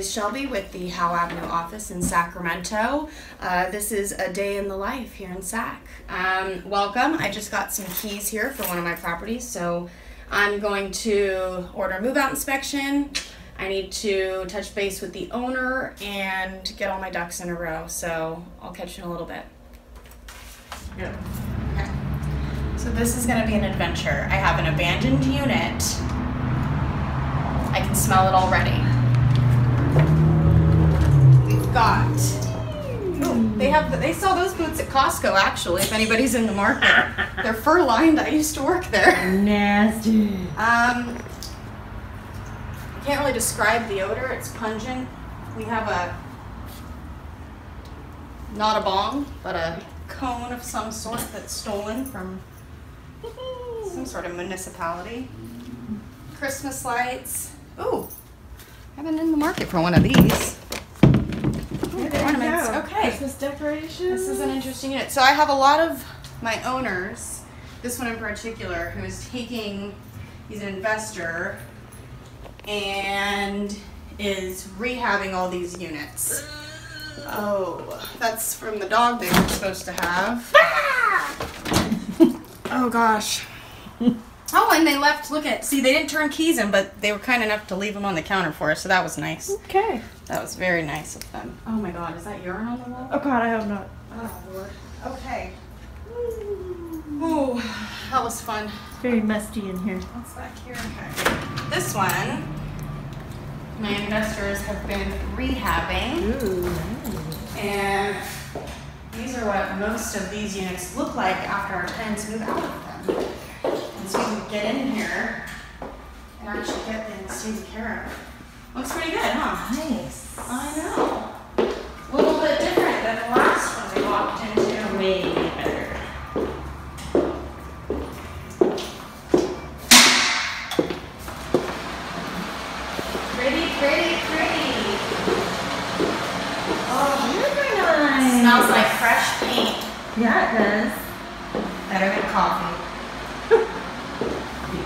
is Shelby with the Howe Avenue office in Sacramento. This is a day in the life here in Sac. Welcome. I just got some keys here for one of my properties, so I'm going to order a move-out inspection. I need to touch base with the owner and get all my ducks in a row, so I'll catch you in a little bit. Yeah. Okay. So this is going to be an adventure. I have an abandoned unit. I can smell it already. We've got, they sell those boots at Costco actually, if anybody's in the market. They're fur lined. I used to work there. Nasty. I can't really describe the odor. It's pungent. We have not a bong, but a cone of some sort that's stolen from some sort of municipality. Christmas lights. Ooh, I've been in the market for one of these. Ooh, ornaments. Okay. Christmas decorations. This is an interesting unit. So I have a lot of my owners, this one in particular, who is taking, he's an investor, and is rehabbing all these units. Oh, that's from the dog they were supposed to have. Oh gosh. Oh, and they left, see, they didn't turn keys in, but they were kind enough to leave them on the counter for us, so that was nice. Okay. That was very nice of them. Oh my god, is that urine on the wall? Oh god, I hope not. Oh lord. Okay. Ooh, that was fun. It's very musty in here. What's back here? Okay. This one, my investors have been rehabbing. Ooh. And these are what most of these units look like after our tenants move out of them. And so you can get in here and actually get things taken care of. Looks pretty good, huh? Nice. I know. A little bit different than the last one we walked into. Way better. Pretty, pretty, pretty. Oh, Very nice. smells like fresh paint. Yeah, it does. Better than coffee.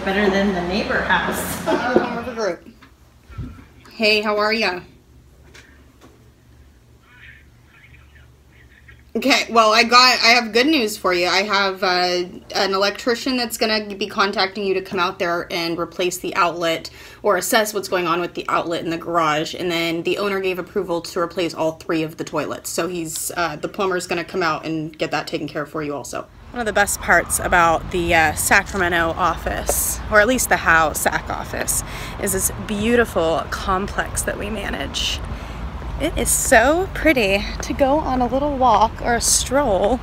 Better than the neighbor house. Home River Group. Hey, how are ya? Okay, well, I have good news for you. I have an electrician that's going to be contacting you to come out there and replace the outlet or assess what's going on with the outlet in the garage. And then the owner gave approval to replace all 3 of the toilets. So the plumber's going to come out and get that taken care of for you also. One of the best parts about the Sacramento office, or at least the Howe Sac office, is this beautiful complex that we manage. It is so pretty to go on a little walk or a stroll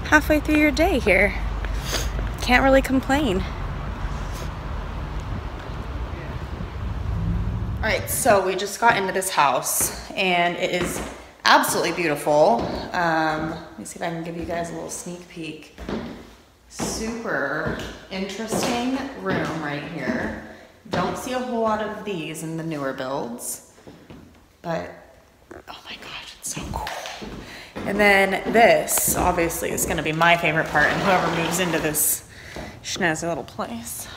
halfway through your day here. Can't really complain. Alright, so we just got into this house and it is absolutely beautiful. Let me see if I can give you guys a little sneak peek. Super interesting room right here. Don't see a whole lot of these in the newer builds, but oh my gosh, it's so cool. And then this obviously is going to be my favorite part, and whoever moves into this schnazzy little place.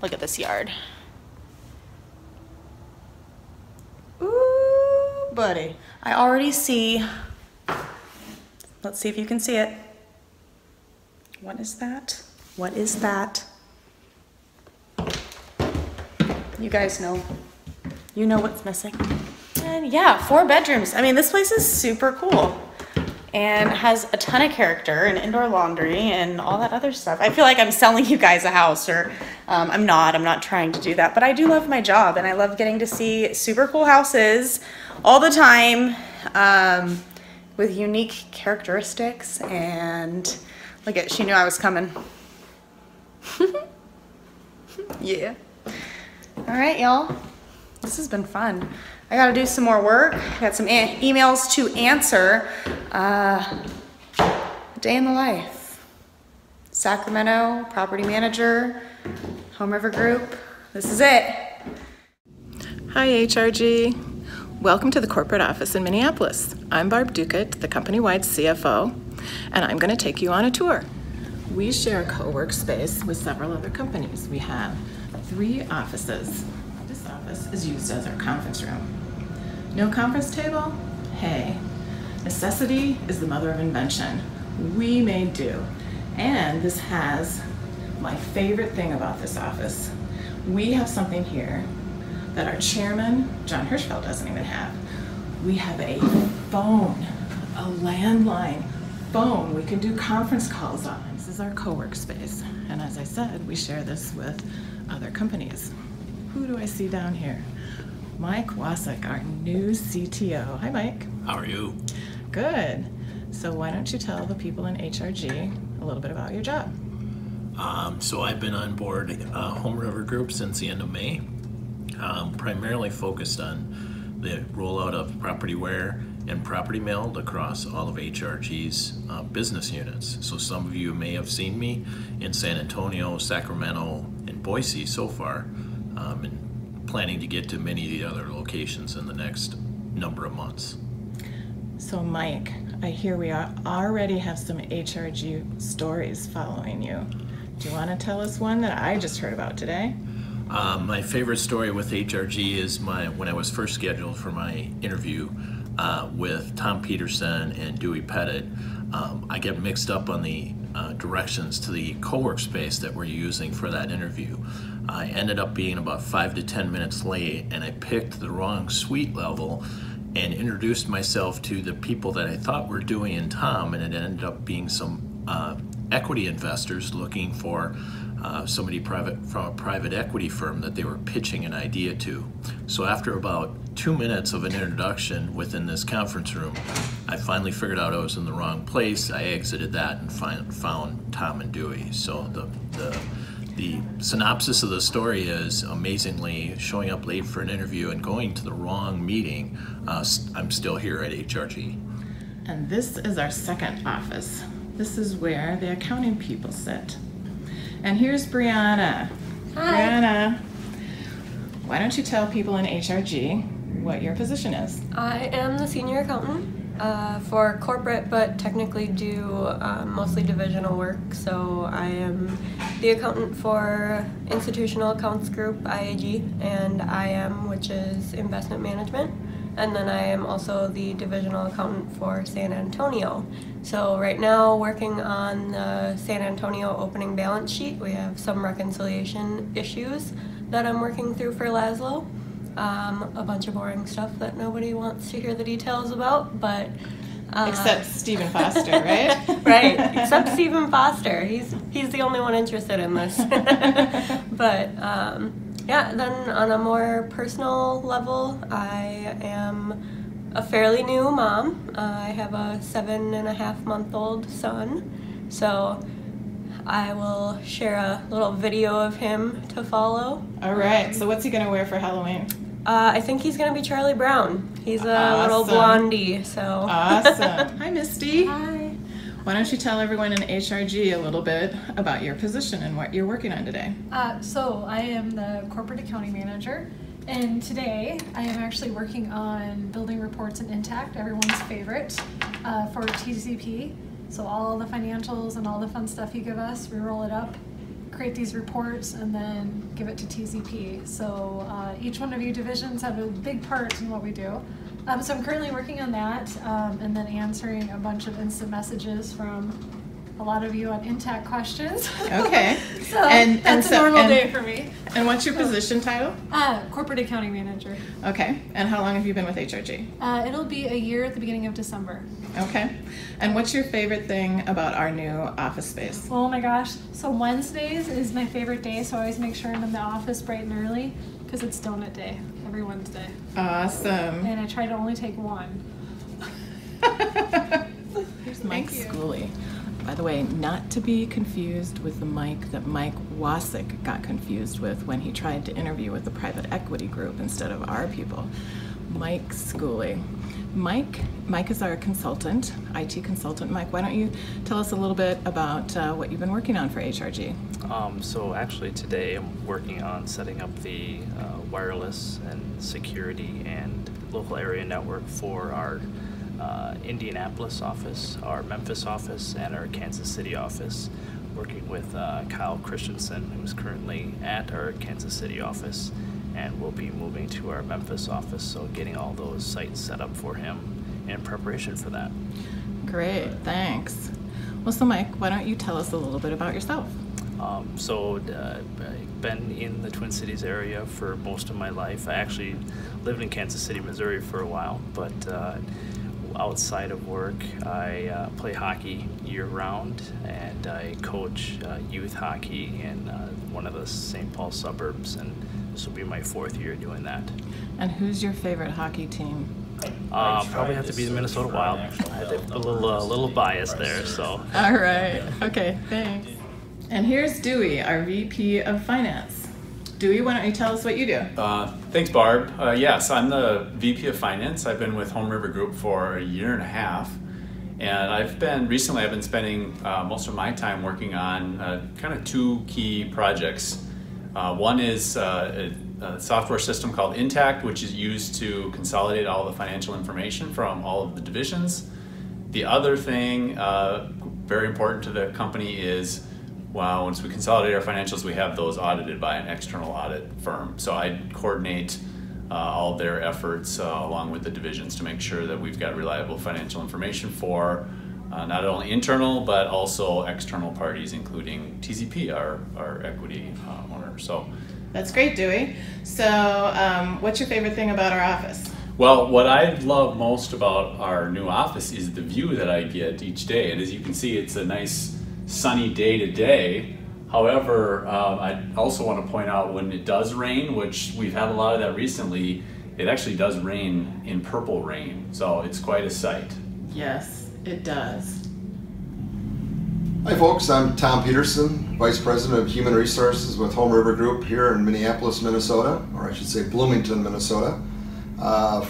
Look at this yard. Ooh, buddy. I already see, let's see if you can see it. What is that? What is that? You guys know. You know what's missing. And yeah, 4 bedrooms. I mean, this place is super cool and has a ton of character and indoor laundry and all that other stuff. I feel like I'm selling you guys a house, or I'm not trying to do that, but I do love my job and I love getting to see super cool houses all the time with unique characteristics. And look at, she knew I was coming. Yeah. All right, y'all. This has been fun. I gotta do some more work. I got some emails to answer. Day in the life. Sacramento, property manager, Home River Group. This is it. Hi HRG. Welcome to the corporate office in Minneapolis. I'm Barb Ducat, the company-wide CFO, and I'm going to take you on a tour. We share a co-work space with several other companies. We have 3 offices. This office is used as our conference room. No conference table? Hey, necessity is the mother of invention. We made do. And this has my favorite thing about this office. We have something here that our chairman, John Hirschfeld, doesn't even have. We have a phone, a landline phone we can do conference calls on. This is our co-work space. And as I said, we share this with other companies. Who do I see down here? Mike Wasik, our new CTO. Hi, Mike. How are you? Good. So why don't you tell the people in HRG a little bit about your job? So I've been on board Home River Group since the end of May, primarily focused on the rollout of PropertyWare and Property Mailed across all of HRG's business units. So some of you may have seen me in San Antonio, Sacramento, and Boise so far, and planning to get to many of the other locations in the next number of months. So Mike, I hear we already have some HRG stories following you. Do you want to tell us one that I just heard about today? My favorite story with HRG is when I was first scheduled for my interview with Tom Peterson and Dewey Pettit. I get mixed up on the directions to the co-work space that we're using for that interview. I ended up being about 5 to 10 minutes late, and I picked the wrong suite level and introduced myself to the people that I thought were Dewey and Tom, and it ended up being some equity investors looking for somebody from a private equity firm that they were pitching an idea to. So after about 2 minutes of an introduction within this conference room, I finally figured out I was in the wrong place. I exited that and found Tom and Dewey. So the synopsis of the story is, amazingly, showing up late for an interview and going to the wrong meeting, I'm still here at HRG. And this is our second office. This is where the accounting people sit. And here's Brianna. Hi. Brianna, why don't you tell people in HRG what your position is? I am the senior accountant for corporate, but technically do mostly divisional work. So I am the accountant for Institutional Accounts Group, IAG, and IM, which is investment management. And then I am also the divisional accountant for San Antonio. So right now, working on the San Antonio opening balance sheet. We have some reconciliation issues that I'm working through for Laszlo. A bunch of boring stuff that nobody wants to hear the details about, but Except Stephen Foster, right? right, except Stephen Foster. He's the only one interested in this. But yeah, then on a more personal level, I am a fairly new mom. I have a 7.5-month-old son, so I will share a little video of him to follow. All right, so what's he going to wear for Halloween? I think he's going to be Charlie Brown. He's a Awesome. little blondie, so. Awesome. Hi, Misty. Hi. Why don't you tell everyone in HRG a little bit about your position and what you're working on today? So I am the corporate accounting manager, and today I am actually working on building reports in Intact, everyone's favorite, for TCP. So all the financials and all the fun stuff you give us, we roll it up, create these reports, and then give it to TCP. So each one of you divisions have a big part in what we do. So I'm currently working on that, and then answering a bunch of instant messages from a lot of you on Intact questions. Okay. So that's a normal day for me. And what's your position title? Corporate accounting manager. Okay. And how long have you been with HRG? It'll be a year at the beginning of December. Okay. And what's your favorite thing about our new office space? Oh my gosh. So Wednesdays is my favorite day, so I always make sure I'm in the office bright and early because it's donut day every Wednesday. Awesome. And I try to only take one. Here's Mike Schooley. By the way, not to be confused with the Mike that Mike Wasik got confused with when he tried to interview with the private equity group instead of our people. Mike Schooley. Mike is our consultant, IT consultant. Mike, why don't you tell us a little bit about what you've been working on for HRG? So actually today I'm working on setting up the wireless and security and local area network for our Indianapolis office, our Memphis office, and our Kansas City office, working with Kyle Christensen, who's currently at our Kansas City office, and we'll be moving to our Memphis office, so getting all those sites set up for him in preparation for that. Great, thanks. Well, so Mike, why don't you tell us a little bit about yourself? I've been in the Twin Cities area for most of my life. I actually lived in Kansas City, Missouri for a while, but outside of work, I play hockey year-round, and I coach youth hockey in one of the St. Paul suburbs, and this will be my 4th year doing that. And who's your favorite hockey team? Probably have to be the Minnesota Wild. A little bias there, so. All right, okay, thanks. And here's Dewey, our VP of Finance. Dewey, why don't you tell us what you do? Thanks, Barb. Yes, I'm the VP of Finance. I've been with Home River Group for a year and a half, and recently I've been spending most of my time working on kind of 2 key projects. One is a software system called Intact, which is used to consolidate all the financial information from all of the divisions. The other thing, very important to the company, is once we consolidate our financials, we have those audited by an external audit firm. So I coordinate all their efforts along with the divisions to make sure that we've got reliable financial information for not only internal but also external parties, including TZP, our equity owner. So that's great, Dewey. So what's your favorite thing about our office? Well, what I love most about our new office is the view that I get each day. And as you can see, it's a nice sunny day today. However, I also want to point out when it does rain, which we've had a lot of that recently, it actually does rain in purple rain. So it's quite a sight. Yes, it does. Hi folks, I'm Tom Peterson, Vice President of Human Resources with Home River Group here in Minneapolis, Minnesota, or I should say Bloomington, Minnesota.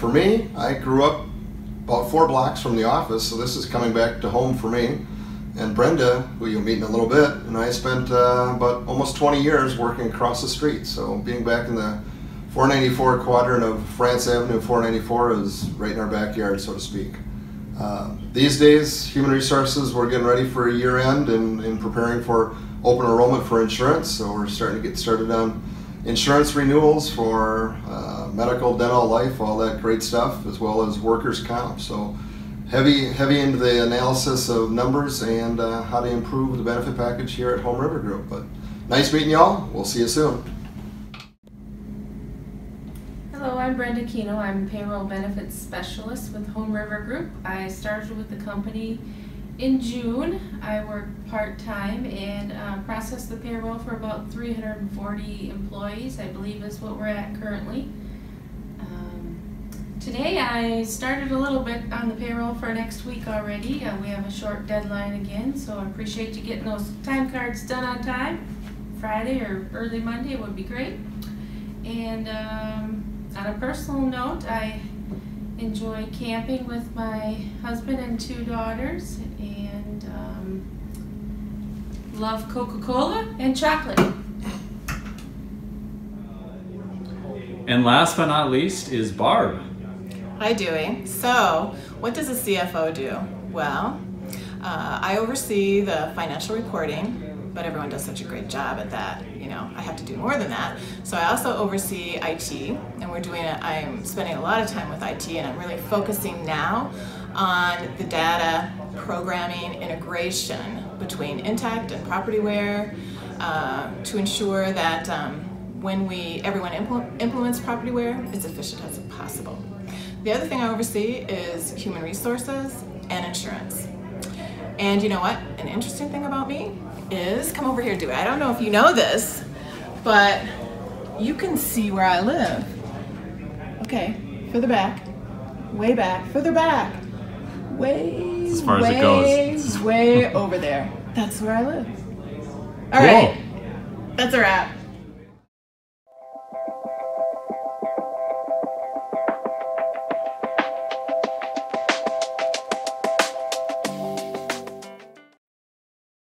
For me, I grew up about 4 blocks from the office, so this is coming back to home for me. And Brenda, who you'll meet in a little bit, and I spent about almost 20 years working across the street. So being back in the 494 quadrant of France Avenue 494 is right in our backyard, so to speak. These days, Human Resources, we're getting ready for a year end and preparing for open enrollment for insurance. So we're starting to get started on insurance renewals for medical, dental, life, all that great stuff, as well as workers' comp. So heavy into the analysis of numbers and how to improve the benefit package here at Home River Group. But nice meeting y'all. We'll see you soon. Hello, I'm Brenda Keno. I'm Payroll Benefits Specialist with Home River Group. I started with the company in June. I worked part-time and processed the payroll for about 340 employees, I believe is what we're at currently. Today I started a little bit on the payroll for next week already. We have a short deadline again, so I appreciate you getting those time cards done on time. Friday or early Monday would be great. And on a personal note, I enjoy camping with my husband and 2 daughters, and love Coca-Cola and chocolate. And last but not least is Barb. Hi, Dewey. So, what does a CFO do? Well, I oversee the financial reporting, but everyone does such a great job at that. You know, I have to do more than that. So I also oversee IT, and I'm spending a lot of time with IT, and I'm really focusing now on the data programming integration between Intact and Propertyware to ensure that when everyone implements Propertyware, it's efficient as possible. The other thing I oversee is human resources and insurance. And you know what? An interesting thing about me is, come over here, Dewey. I don't know if you know this, but you can see where I live. Okay, further back, way back, further back, way, as far as it goes. Way over there. That's where I live. All right, that's a wrap.